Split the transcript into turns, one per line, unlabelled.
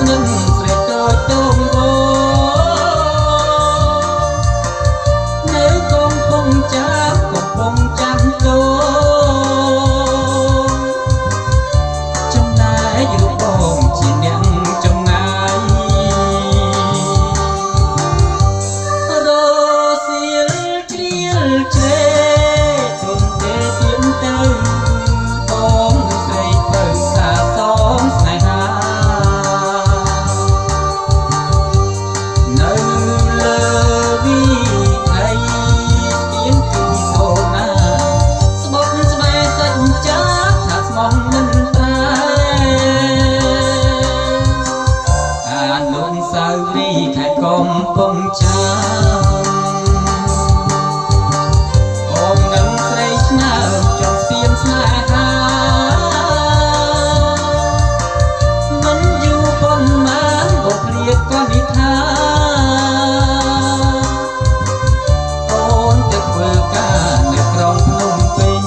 ស្នឹងស្រែកក្រោយតងវនៅកំពង់ចាំកំពង់ចាំតូចំណែករូបបងជាអ្នកចំណាយរសៀលជ្រៀលជ្រែទុំទេទៀមទៅបងស្រីបើសាសងស្នេហានៅលើវីថៃស្ពានពីសូណាស្បត់ស្បែសាច់ចាថាស្មោះមិនប្រែអានុនសាវរីយ៍ខេត្តកំពង់ចាមបងនឹងស្រីឆ្នើមចង់ស្ពានស្នេហាមិនយូរប៉ុន្មានក៏ព្រាបក៏និថាអូនទៅធ្វើការនៅក្រុងភ្នំពេញ